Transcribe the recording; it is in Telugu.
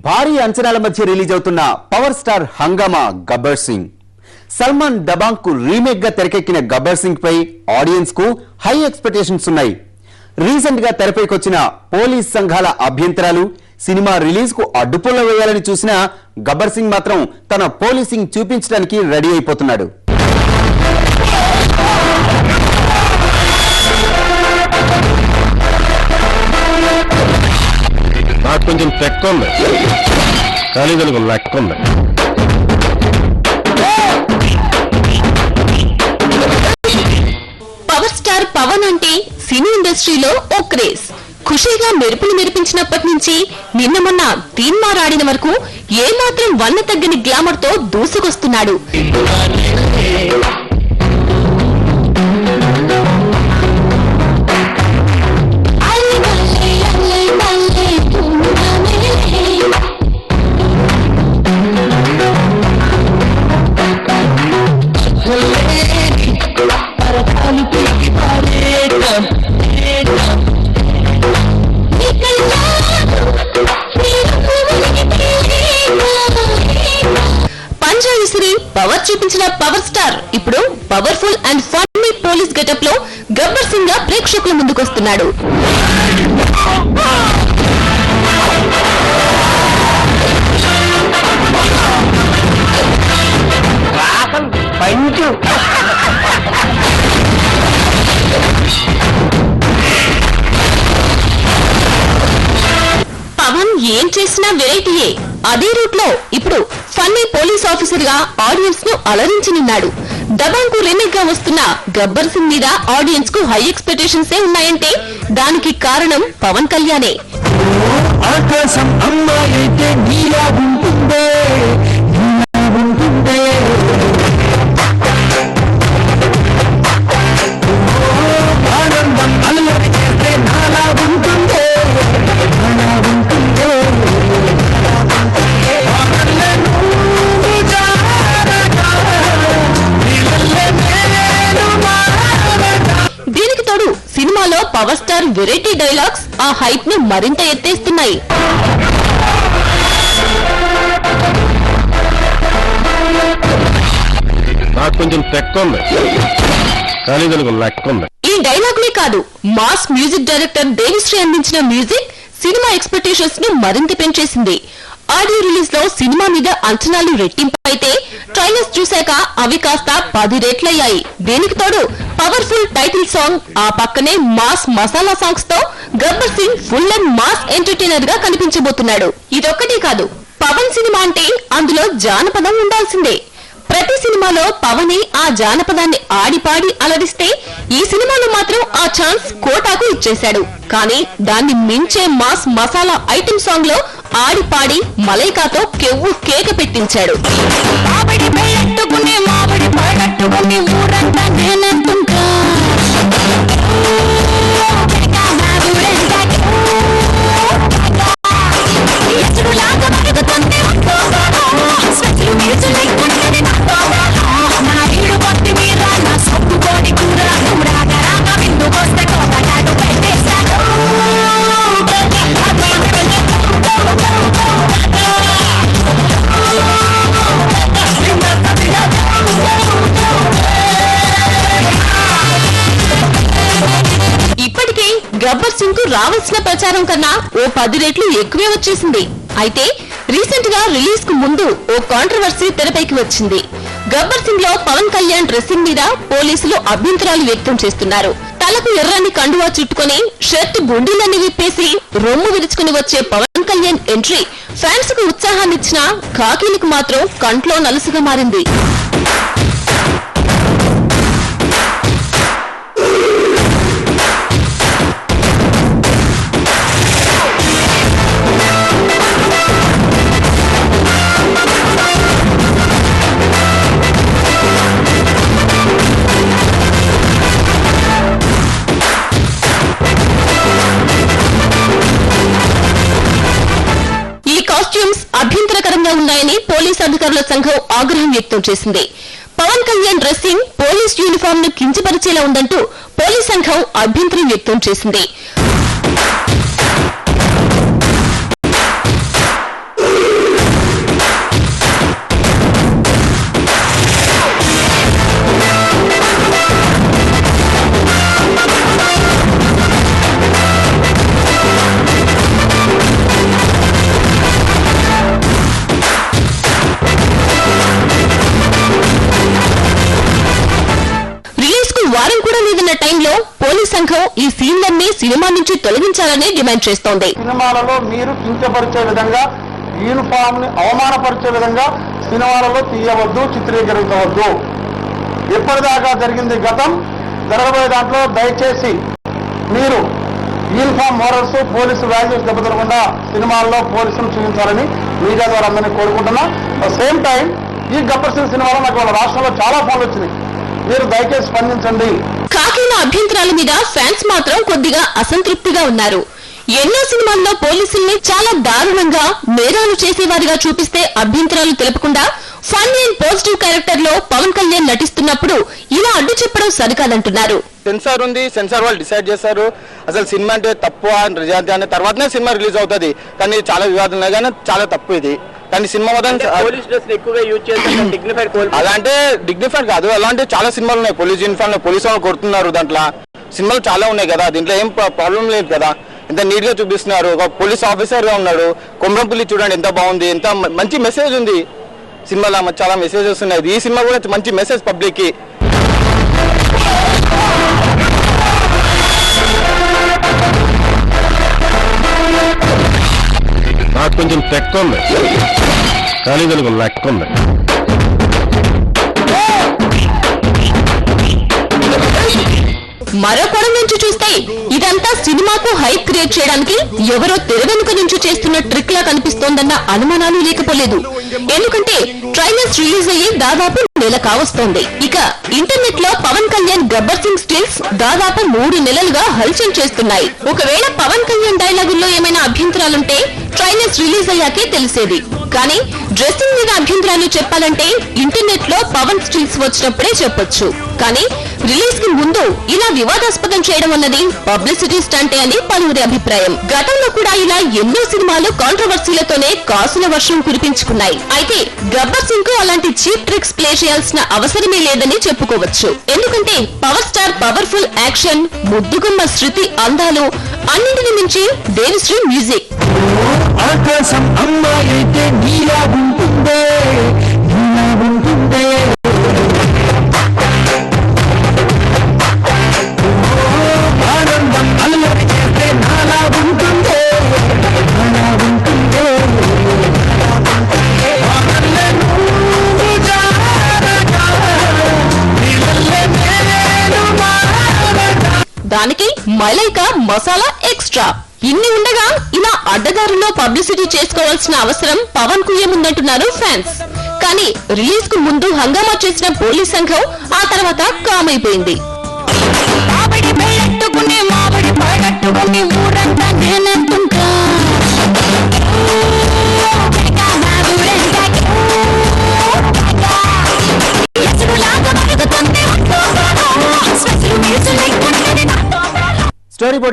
భారీ అంచనాల మధ్య రిలీజ్ అవుతున్న పవర్ స్టార్ హంగామా గబ్బర్ సింగ్. సల్మాన్ దబాంగ్ కు రీమేక్ గా తెరకెక్కిన గబ్బర్ సింగ్ పై ఆడియన్స్ కు హై ఎక్స్పెక్టేషన్స్ ఉన్నాయి. రీసెంట్ గా తెరపైకొచ్చిన పోలీస్ సంఘాల అభ్యంతరాలు సినిమా రిలీజ్ కు అడ్డుపుల్ల వేయాలని చూసిన గబ్బర్ సింగ్ మాత్రం తన పోలీసింగ్ చూపించడానికి రెడీ అయిపోతున్నాడు. నాకు కొంచెం తెక్క ఉంది, కానీ దానికి లెక్క ఉంది. పవర్ స్టార్ పవన్ అంటే సినీ ఇండస్ట్రీలో ఓ క్రేజ్. ఖుషీగా మెరుపులు మెరిపించినప్పటి నుంచి నిన్న మొన్న తీన్మారాడిన వరకు ఏమాత్రం వన్న తగ్గని గ్లామర్ తో దూసుకొస్తున్నాడు. పవర్ చూపించిన పవర్ స్టార్ ఇప్పుడు powerful and funny police getup లో గబ్బర్ సింగ్ గా ప్రేక్షకుల ముందుకొస్తున్నాడు. పవన్ ఏం చేసినా వెరైటీయే. అదే రూట్ లో ఇప్పుడు ఫన్నీ పోలీస్ ఆఫీసర్ గా ఆడియన్స్ ను అలరించనున్నాడు. దబాంగ్ కు రీమేక్ గా వస్తున్న గబ్బర్ సింగ్ మీద ఆడియన్స్ కు హై ఎక్స్పెక్టేషన్స్ ఉన్నాయంటే దానికి కారణం పవన్ కళ్యాణే. ఆకాశం అమ్మాయితే నీలా ఉంటుందే, ఆనందం అల్లరి చేస్తే నాలా ఉంటుందే, దీనికి తోడు సినిమాలో పవర్ స్టార్ వెరైటీ డైలాగ్స్ ఆ హైప్ ను మరింత ఎత్తేస్తున్నాయి. నాకు కొంచెం తెక్క ఉంది, కానీ దానికి లెక్క ఉంది. ఈ డైలాగులే కాదు, మాస్ మ్యూజిక్ డైరెక్టర్ దేవిశ్రీ అందించిన మ్యూజిక్ సినిమా ఎక్స్పెక్టేషన్స్ ను మరింత పెంచేసింది. ఆడియో రిలీజ్ లో సినిమా మీద అంచనాలు రెట్టింపు అయితే ట్రైలర్స్ చూశాక అవి కాస్త 10 రెట్లయ్యాయి. దీనికి తోడు పవర్ఫుల్ టైటిల్ సాంగ్, ఆ పక్కనే మాస్ మసాలా సాంగ్స్ తో Gabbar Singh full and mass entertainer గా కనిపించబోతున్నాడు. ఇదొక్కటే కాదు, పవన్ సినిమా అంటే అందులో జానపదం ఉండాల్సిందే. ప్రతి సినిమాలో పవనే ఆ జానపదాన్ని ఆడిపాడి అలరిస్తే ఈ సినిమాలో మాత్రం ఆ ఛాన్స్ కోటాకు ఇచ్చేశాడు. కానీ దాన్ని మించే మాస్ మసాలా ఐటెం సాంగ్ లో ఆడిపాడి మలైకాతో కెవ్వు కేక పెట్టించాడు. ఇప్పటికే గబ్బర్ సింగ్ కు రావాల్సిన ప్రచారం కన్నా ఓ 10 రెట్లు ఎక్కువే వచ్చేసింది. అయితే రీసెంట్ గా రిలీజ్ కు ముందు ఓ కాంట్రవర్సీ తెరపైకి వచ్చింది. గబ్బర్ సింగ్ లో పవన్ కళ్యాణ్ డ్రెస్సింగ్ మీద పోలీసులు అభ్యంతరాలు వ్యక్తం చేస్తున్నారు. తలకు ఎర్రని కండువా చుట్టుకుని షర్ట్ గుండీలన్నీ విప్పేసి రొమ్ము విరుచుకుని వచ్చే పవన్ కళ్యాణ్ ఎంట్రీ ఫ్యాన్స్ కు ఉత్సాహాన్నిచ్చినా ఖాకీలకు మాత్రం కంట్లో నలుసుగా మారింది. అభ్యంతరకరంగా ఉన్నాయని పోలీస్ అధికారుల సంఘం ఆగ్రహం వ్యక్తం చేసింది. Pavan Kalyan dressing police uniform ను కించపరిచేలా ఉందంటూ పోలీస్ సంఘం అభ్యంతరం వ్యక్తం చేసింది. ఈ సీన్లన్నీ సినిమా నుంచి తొలగించాలని డిమాండ్ చేస్తోంది. సినిమాలలో మీరు కించపరిచే విధంగా, యూనిఫామ్ ని అవమానపరిచే విధంగా సినిమాలలో తీయవద్దు, చిత్రీకరించవద్దు. ఎప్పటిదాకా జరిగింది గతం, జరగబోయే దాంట్లో దయచేసి మీరు యూనిఫామ్ మోరల్స్, పోలీసు వాల్యూస్ దెబ్బతినకుండా సినిమాల్లో పోలీసులు చూపించాలని మీడియా ద్వారా అందరినీ కోరుకుంటున్నా. సేమ్ టైం ఈ గబ్బర్ సింగ్ సినిమాలో నాకు వాళ్ళ రాష్ట్రంలో చాలా ఫోన్లు వచ్చినాయి. మీరు దయచేసి స్పందించండి. కాకిన అభ్యంతరాల మీద ఫ్యాన్స్ మాత్రం కొద్దిగా అసంతృప్తిగా ఉన్నారు. ఎన్నో సినిమాల్లో పోలీసుల్ని చాలా దారుణంగా నేరాలు చేసేవారిగా చూపిస్తే అభ్యంతరాలు తెలపకుండా ఫన్ అండ్ పాజిటివ్ క్యారెక్టర్ లో పవన్ కళ్యాణ్ నటిస్తున్నప్పుడు ఇలా అడ్డు చెప్పడం సరికాదంటున్నారు. సెన్సార్ ఉంది, సెన్సార్ వాళ్ళు డిసైడ్ చేస్తారు అసలు సినిమా అంటే తప్పు నిజాయితీ అనే తర్వాతనే సినిమా రిలీజ్ అవుతుంది. కానీ చాలా వివాదం ఉన్నాయి, కానీ చాలా తప్పు ఇది. కానీ సినిమా పోలీస్ డ్రెస్ ఎక్కువగా యూజ్ చేస్తారు, డిగ్నిఫైడ్. అలాంటే డిగ్నిఫైడ్ కాదు, అలాంటి చాలా సినిమాలు ఉన్నాయి. పోలీస్ యూనిఫామ్, పోలీసు వాళ్ళు కొడుతున్నారు, దాంట్లో సినిమాలు చాలా ఉన్నాయి కదా, దీంట్లో ఏం ప్రాబ్లం లేదు కదా. ఎంత నీట్ గా చూపిస్తున్నారు. ఒక పోలీస్ ఆఫీసర్ గా ఉన్నాడు. కొమ్రంపుల్లి చూడండి ఎంత బాగుంది, ఎంత మంచి మెసేజ్ ఉంది సినిమాలో. చాలా మెసేజెస్ ఉన్నాయి. ఈ సినిమా కూడా మంచి మెసేజ్ పబ్లిక్ కి. నాకు కొంచెం తెక్క ఉంది, కానీ దానికి లెక్క ఉంది. మరో కోణం నుంచి చూస్తే ఇదంతా సినిమాకు హైప్ క్రియేట్ చేయడానికి ఎవరో తెర వెనుక నుంచి చేస్తున్న ట్రిక్ లా కనిపిస్తోందన్న అనుమానాలు లేకపోలేదు. ఎందుకంటే ట్రైలర్స్ రిలీజ్ అయ్యి దాదాపు నెల కావస్తోంది. ఇక ఇంటర్నెట్ లో పవన్ కళ్యాణ్ గబ్బర్ సింగ్ స్టిల్స్ దాదాపు 3 నెలలుగా హల్చల్ చేస్తున్నాయి. ఒకవేళ పవన్ కళ్యాణ్ డైలాగుల్లో ఏమైనా అభ్యంతరాలుంటే ట్రైలర్స్ రిలీజ్ అయ్యాకే తెలిసేది. కానీ డ్రెస్సింగ్ మీద అభ్యంతరాలు చెప్పాలంటే ఇంటర్నెట్ లో పవన్ స్టిల్స్ వచ్చినప్పుడే చెప్పొచ్చు. కానీ రిలీజ్ కి ముందు ఇలా వివాదాస్పదం చేయడం అన్నది పబ్లిసిటీ స్టంటే అని పలువురి అభిప్రాయం. గతంలో కూడా ఇలా ఎన్నో సినిమాలు కాంట్రవర్సీలతోనే కాసుల వర్షం కురిపించుకున్నాయి. అయితే గబ్బర్ సింగ్ కు అలాంటి చీప్ ట్రిక్స్ ప్లే చేయాల్సిన అవసరమే లేదని చెప్పుకోవచ్చు. ఎందుకంటే పవర్ స్టార్ పవర్ఫుల్ యాక్షన్, ముద్దుగుమ్మ శృతి అందాలు, అన్నింటిని మించి దేవిశ్రీ మ్యూజిక్. ఆకాశం అమ్మాయైతే నీలా ఉంటుందే, నీలా ఉంటుందే. ఆనందం అల్లరి చేస్తే నాలా ఉంటుందే, నాలా ఉంటుందే. దానికి మలైక మసాలా ఎక్స్ట్రా. ఇన్ని ఉండగా ఇలా అడ్డదారుల్లో పబ్లిసిటీ చేసుకోవాల్సిన అవసరం పవన్ కు ఏముందంటున్నారు ఫ్యాన్స్. కానీ రిలీజ్ కు ముందు హంగామా చేసిన పోలీస్ సంఘం ఆ తర్వాత కామ్ అయిపోయింది. Story board